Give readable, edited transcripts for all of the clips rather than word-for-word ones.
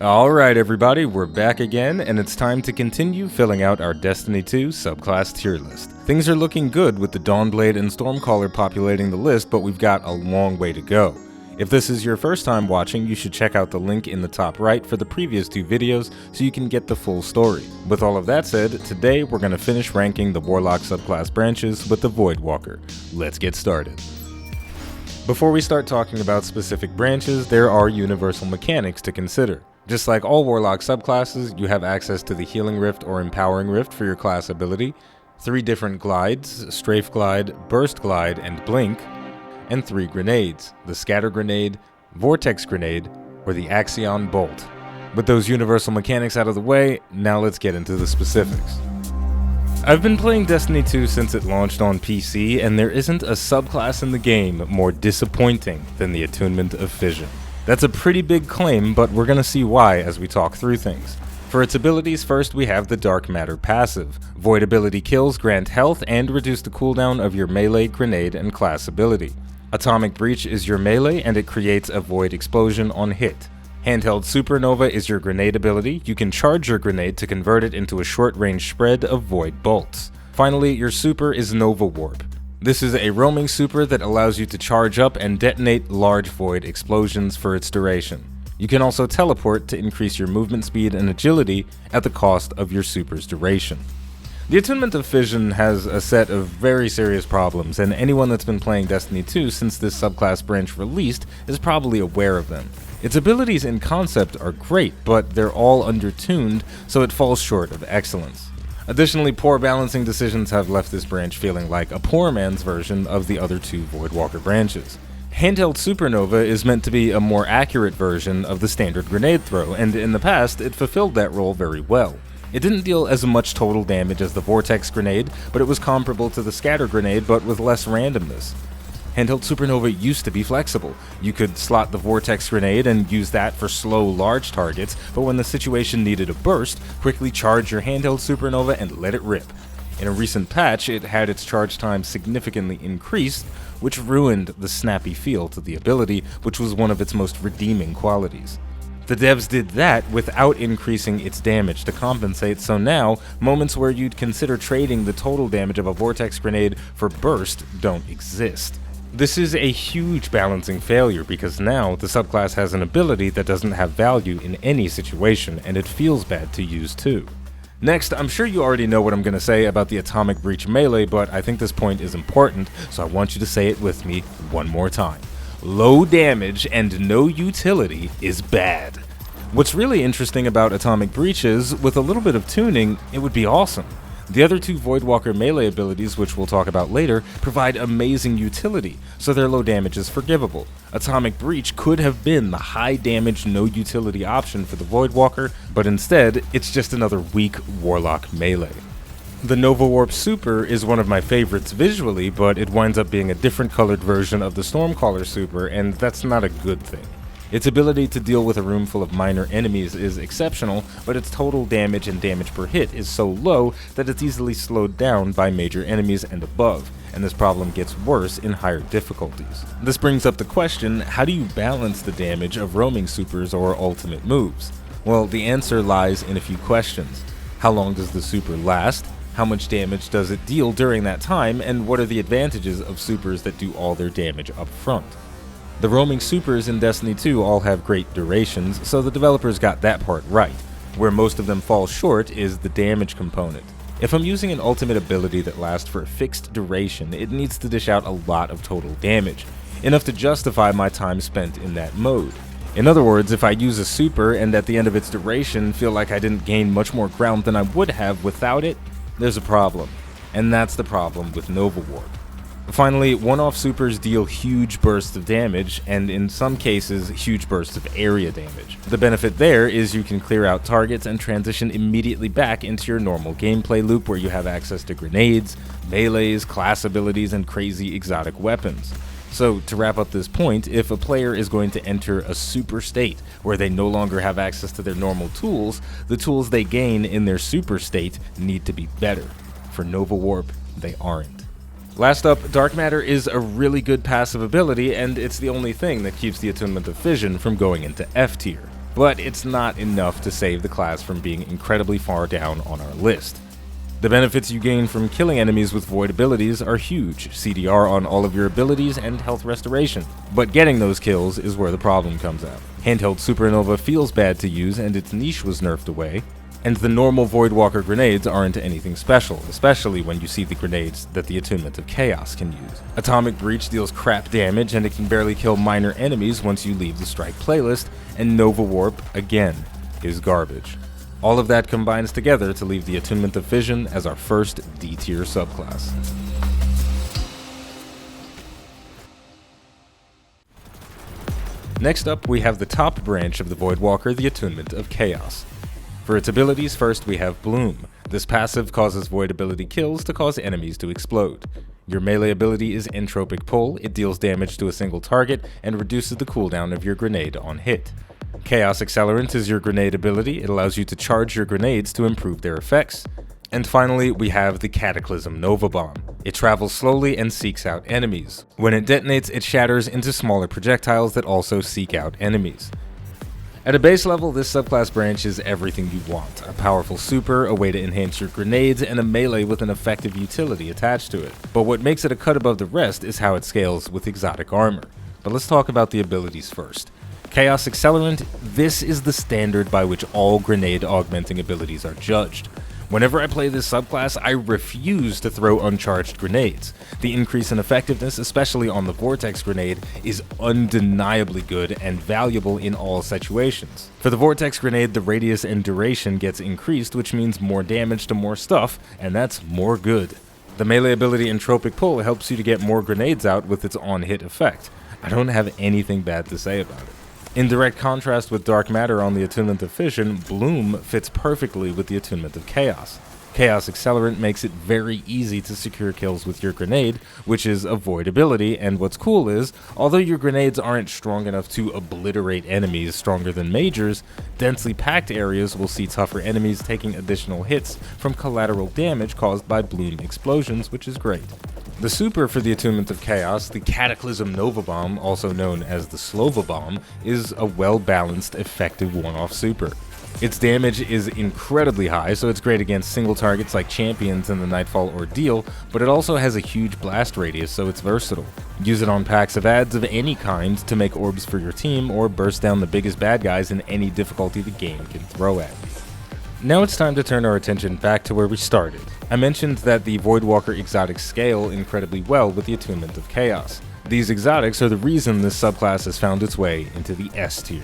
Alright everybody, we're back again, and it's time to continue filling out our Destiny 2 subclass tier list. Things are looking good with the Dawnblade and Stormcaller populating the list, but we've got a long way to go. If this is your first time watching, you should check out the link in the top right for the previous two videos so you can get the full story. With all of that said, today we're going to finish ranking the Warlock subclass branches with the Voidwalker. Let's get started. Before we start talking about specific branches, there are universal mechanics to consider. Just like all Warlock subclasses, you have access to the Healing Rift or Empowering Rift for your class ability, 3 different glides, Strafe Glide, Burst Glide, and Blink, and 3 grenades, the Scatter Grenade, Vortex Grenade, or the Axion Bolt. With those universal mechanics out of the way, now let's get into the specifics. I've been playing Destiny 2 since it launched on PC, and there isn't a subclass in the game more disappointing than the Attunement of Fission. That's a pretty big claim, but we're gonna see why as we talk through things. For its abilities, first we have the Dark Matter passive. Void ability kills grant health and reduce the cooldown of your melee, grenade, and class ability. Atomic Breach is your melee and it creates a void explosion on hit. Handheld Supernova is your grenade ability. You can charge your grenade to convert it into a short-range spread of void bolts. Finally, your super is Nova Warp. This is a roaming super that allows you to charge up and detonate large void explosions for its duration. You can also teleport to increase your movement speed and agility at the cost of your super's duration. The Attunement of Fission has a set of very serious problems, and anyone that's been playing Destiny 2 since this subclass branch released is probably aware of them. Its abilities in concept are great, but they're all undertuned, so it falls short of excellence. Additionally, poor balancing decisions have left this branch feeling like a poor man's version of the other two Voidwalker branches. Handheld Supernova is meant to be a more accurate version of the standard grenade throw, and in the past, it fulfilled that role very well. It didn't deal as much total damage as the Vortex Grenade, but it was comparable to the Scatter Grenade, but with less randomness. Handheld Supernova used to be flexible. You could slot the Vortex Grenade and use that for slow, large targets, but when the situation needed a burst, quickly charge your Handheld Supernova and let it rip. In a recent patch, it had its charge time significantly increased, which ruined the snappy feel to the ability, which was one of its most redeeming qualities. The devs did that without increasing its damage to compensate, so now, moments where you'd consider trading the total damage of a Vortex Grenade for burst don't exist. This is a huge balancing failure because now the subclass has an ability that doesn't have value in any situation, and it feels bad to use too. Next, I'm sure you already know what I'm going to say about the Atomic Breach melee, but I think this point is important, so I want you to say it with me one more time. Low damage and no utility is bad. What's really interesting about Atomic Breach is, with a little bit of tuning, it would be awesome. The other two Voidwalker melee abilities, which we'll talk about later, provide amazing utility, so their low damage is forgivable. Atomic Breach could have been the high damage, no utility option for the Voidwalker, but instead, it's just another weak Warlock melee. The Nova Warp Super is one of my favorites visually, but it winds up being a different colored version of the Stormcaller Super, and that's not a good thing. Its ability to deal with a room full of minor enemies is exceptional, but its total damage and damage per hit is so low that it's easily slowed down by major enemies and above, and this problem gets worse in higher difficulties. This brings up the question, how do you balance the damage of roaming supers or ultimate moves? Well, the answer lies in a few questions. How long does the super last? How much damage does it deal during that time? And what are the advantages of supers that do all their damage up front? The roaming supers in Destiny 2 all have great durations, so the developers got that part right. Where most of them fall short is the damage component. If I'm using an ultimate ability that lasts for a fixed duration, it needs to dish out a lot of total damage, enough to justify my time spent in that mode. In other words, if I use a super and at the end of its duration feel like I didn't gain much more ground than I would have without it, there's a problem. And that's the problem with Nova Warp. Finally, one-off supers deal huge bursts of damage, and in some cases, huge bursts of area damage. The benefit there is you can clear out targets and transition immediately back into your normal gameplay loop where you have access to grenades, melees, class abilities, and crazy exotic weapons. So, to wrap up this point, if a player is going to enter a super state where they no longer have access to their normal tools, the tools they gain in their super state need to be better. For Nova Warp, they aren't. Last up, Dark Matter is a really good passive ability, and it's the only thing that keeps the Attunement of Fission from going into F tier. but it's not enough to save the class from being incredibly far down on our list. The benefits you gain from killing enemies with void abilities are huge, CDR on all of your abilities and health restoration, but getting those kills is where the problem comes out. Handheld Supernova feels bad to use and its niche was nerfed away, and the normal Voidwalker grenades aren't anything special, especially when you see the grenades that the Attunement of Chaos can use. Atomic Breach deals crap damage and it can barely kill minor enemies once you leave the Strike playlist, and Nova Warp, again, is garbage. All of that combines together to leave the Attunement of Fission as our first D-tier subclass. Next up, we have the top branch of the Voidwalker, the Attunement of Chaos. For its abilities, first we have Bloom. This passive causes void ability kills to cause enemies to explode. Your melee ability is Entropic Pull. It deals damage to a single target and reduces the cooldown of your grenade on hit. Chaos Accelerant is your grenade ability. It allows you to charge your grenades to improve their effects. And finally, we have the Cataclysm Nova Bomb. It travels slowly and seeks out enemies. When it detonates, it shatters into smaller projectiles that also seek out enemies. At a base level, this subclass branch is everything you want. A powerful super, a way to enhance your grenades, and a melee with an effective utility attached to it. But what makes it a cut above the rest is how it scales with exotic armor. But let's talk about the abilities first. Chaos Accelerant, this is the standard by which all grenade augmenting abilities are judged. Whenever I play this subclass, I refuse to throw uncharged grenades. The increase in effectiveness, especially on the Vortex grenade, is undeniably good and valuable in all situations. For the Vortex grenade, the radius and duration gets increased, which means more damage to more stuff, and that's more good. The melee ability Entropic Pull helps you to get more grenades out with its on-hit effect. I don't have anything bad to say about it. In direct contrast with Dark Matter on the Attunement of Fission, Bloom fits perfectly with the Attunement of Chaos. Chaos Accelerant makes it very easy to secure kills with your grenade, which is a void ability, and what's cool is, although your grenades aren't strong enough to obliterate enemies stronger than majors, densely packed areas will see tougher enemies taking additional hits from collateral damage caused by Bloom explosions, which is great. The super for the Attunement of Chaos, the Cataclysm Nova Bomb, also known as the Slova Bomb, is a well-balanced, effective one-off super. Its damage is incredibly high, so it's great against single targets like champions in the Nightfall Ordeal, but it also has a huge blast radius, so it's versatile. Use it on packs of adds of any kind to make orbs for your team, or burst down the biggest bad guys in any difficulty the game can throw at you. Now it's time to turn our attention back to where we started. I mentioned that the Voidwalker exotics scale incredibly well with the Attunement of Chaos. These exotics are the reason this subclass has found its way into the S tier.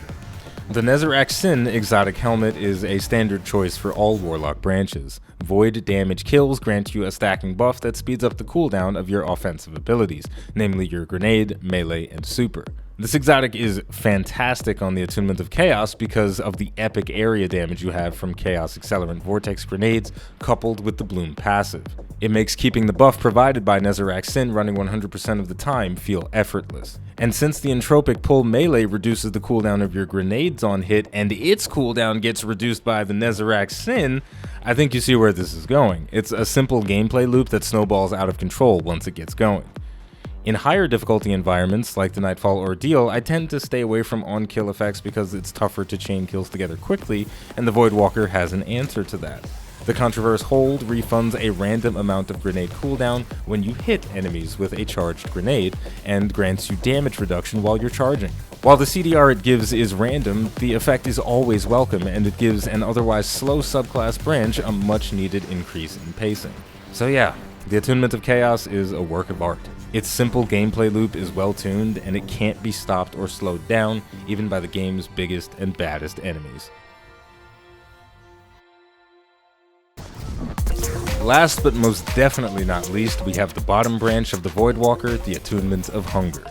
The Nezarec Sin exotic helmet is a standard choice for all Warlock branches. Void damage kills grant you a stacking buff that speeds up the cooldown of your offensive abilities, namely your grenade, melee, and super. This exotic is fantastic on the Attunement of Chaos because of the epic area damage you have from Chaos Accelerant Vortex grenades coupled with the Bloom passive. It makes keeping the buff provided by Nezarec Sin running 100% of the time feel effortless. And since the Entropic Pull melee reduces the cooldown of your grenades on hit and its cooldown gets reduced by the Nezarec Sin, I think you see where this is going. It's a simple gameplay loop that snowballs out of control once it gets going. In higher difficulty environments, like the Nightfall Ordeal, I tend to stay away from on-kill effects because it's tougher to chain kills together quickly, and the Voidwalker has an answer to that. The Controverse Hold refunds a random amount of grenade cooldown when you hit enemies with a charged grenade, and grants you damage reduction while you're charging. While the CDR it gives is random, the effect is always welcome, and it gives an otherwise slow subclass branch a much-needed increase in pacing. So yeah, the Attunement of Chaos is a work of art. Its simple gameplay loop is well tuned, and it can't be stopped or slowed down, even by the game's biggest and baddest enemies. Last but most definitely not least, we have the bottom branch of the Voidwalker, the Attunement of Hunger.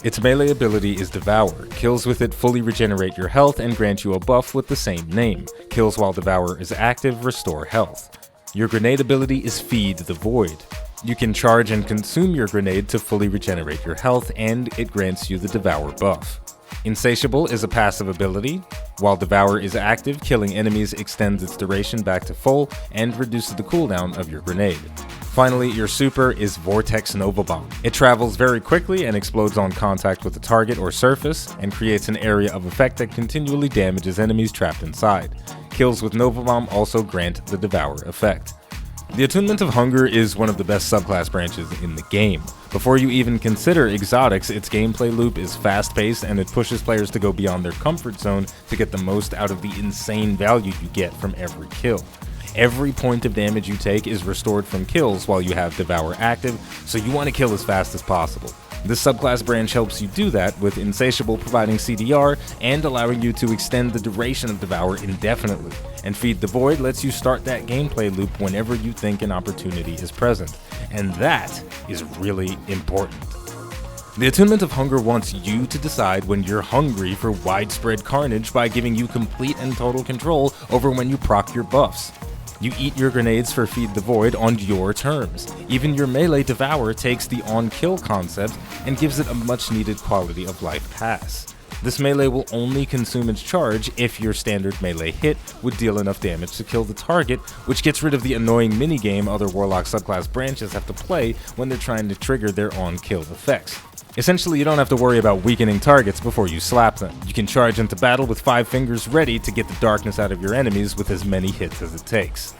Its melee ability is Devour. Kills with it fully regenerate your health and grant you a buff with the same name. Kills while Devour is active restore health. Your grenade ability is Feed the Void. You can charge and consume your grenade to fully regenerate your health, and it grants you the Devour buff. Insatiable is a passive ability. While Devour is active, killing enemies extends its duration back to full and reduces the cooldown of your grenade. Finally, your super is Vortex Nova Bomb. It travels very quickly and explodes on contact with a target or surface, and creates an area of effect that continually damages enemies trapped inside. Kills with Nova Bomb also grant the Devour effect. The Attunement of Hunger is one of the best subclass branches in the game. Before you even consider exotics, its gameplay loop is fast-paced and it pushes players to go beyond their comfort zone to get the most out of the insane value you get from every kill. Every point of damage you take is restored from kills while you have Devour active, so you want to kill as fast as possible. This subclass branch helps you do that, with Insatiable providing CDR and allowing you to extend the duration of Devour indefinitely. And Feed the Void lets you start that gameplay loop whenever you think an opportunity is present. And that is really important. The Attunement of Hunger wants you to decide when you're hungry for widespread carnage by giving you complete and total control over when you proc your buffs. You eat your grenades for Feed the Void on your terms. Even your melee Devour takes the on-kill concept and gives it a much-needed quality of life pass. This melee will only consume its charge if your standard melee hit would deal enough damage to kill the target, which gets rid of the annoying minigame other Warlock subclass branches have to play when they're trying to trigger their on-kill effects. Essentially, you don't have to worry about weakening targets before you slap them. You can charge into battle with 5 fingers ready to get the darkness out of your enemies with as many hits as it takes.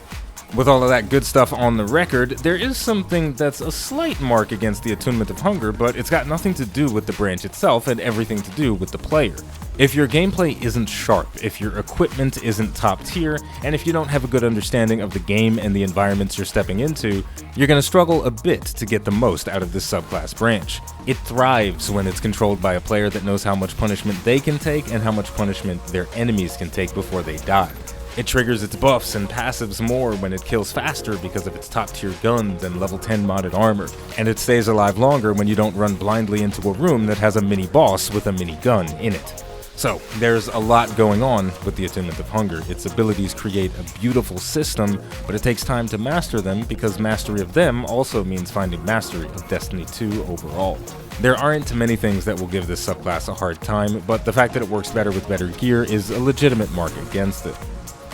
With all of that good stuff on the record, there is something that's a slight mark against the Attunement of Hunger, but it's got nothing to do with the branch itself and everything to do with the player. If your gameplay isn't sharp, if your equipment isn't top tier, and if you don't have a good understanding of the game and the environments you're stepping into, you're going to struggle a bit to get the most out of this subclass branch. It thrives when it's controlled by a player that knows how much punishment they can take and how much punishment their enemies can take before they die. It triggers its buffs and passives more when it kills faster because of its top tier guns and level 10 modded armor, and it stays alive longer when you don't run blindly into a room that has a mini boss with a mini gun in it. So, there's a lot going on with the Attunement of Hunger. Its abilities create a beautiful system, but it takes time to master them because mastery of them also means finding mastery of Destiny 2 overall. There aren't many things that will give this subclass a hard time, but the fact that it works better with better gear is a legitimate mark against it.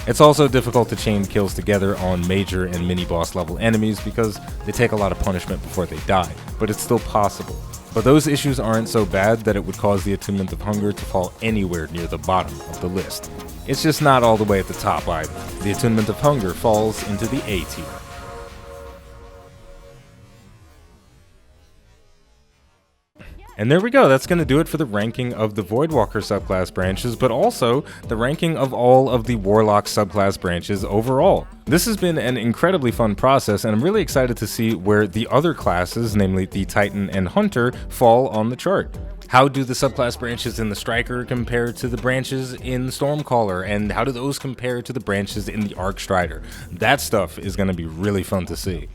It's also difficult to chain kills together on major and mini-boss level enemies because they take a lot of punishment before they die, but it's still possible. But those issues aren't so bad that it would cause the Attunement of Hunger to fall anywhere near the bottom of the list. It's just not all the way at the top either. The Attunement of Hunger falls into the A tier. And there we go, that's going to do it for the ranking of the Voidwalker subclass branches, but also the ranking of all of the Warlock subclass branches overall. This has been an incredibly fun process, and I'm really excited to see where the other classes, namely the Titan and Hunter, fall on the chart. How do the subclass branches in the Striker compare to the branches in Stormcaller, and how do those compare to the branches in the Arcstrider? That stuff is going to be really fun to see.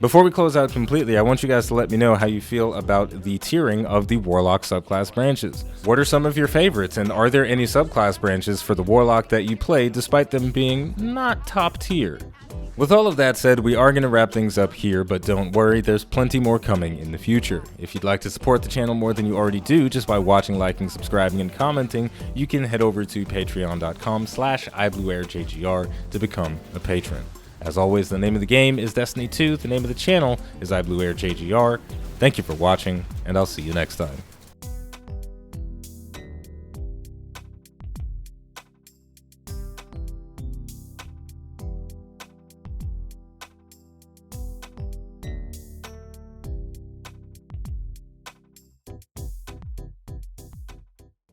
Before we close out completely, I want you guys to let me know how you feel about the tiering of the Warlock subclass branches. What are some of your favorites, and are there any subclass branches for the Warlock that you play despite them being not top tier? With all of that said, we are going to wrap things up here, but don't worry, there's plenty more coming in the future. If you'd like to support the channel more than you already do just by watching, liking, subscribing, and commenting, you can head over to patreon.com/iBluairJgR to become a patron. As always, the name of the game is Destiny 2, the name of the channel is iBluairJgR. Thank you for watching, and I'll see you next time.